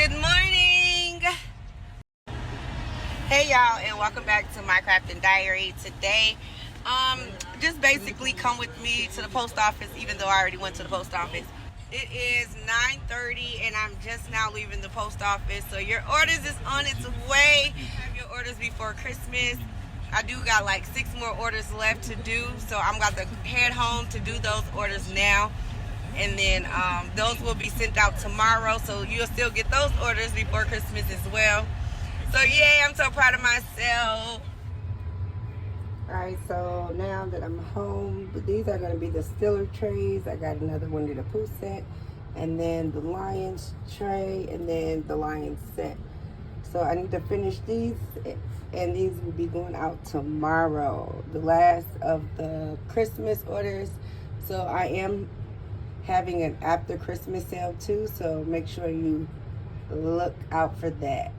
Good morning. Hey y'all, and welcome back to my crafting diary. Today, just basically come with me to the post office, even though I already went to the post office. It is 9:30 and I'm just now leaving the post office. So your orders is on its way. Have your orders before Christmas. I do got like 6 more orders left to do, so I'm about to head home to do those orders now. And then those will be sent out tomorrow, so you'll still get those orders before Christmas as well. So yeah, I'm so proud of myself. Alright, so now that I'm home, these are going to be the Stiller trays. I got another Winnie the Pooh set, and then the Lions tray, and then the Lions set. So I need to finish these, and these will be going out tomorrow, the last of the Christmas orders. So I am having an after Christmas sale too, so make sure you look out for that.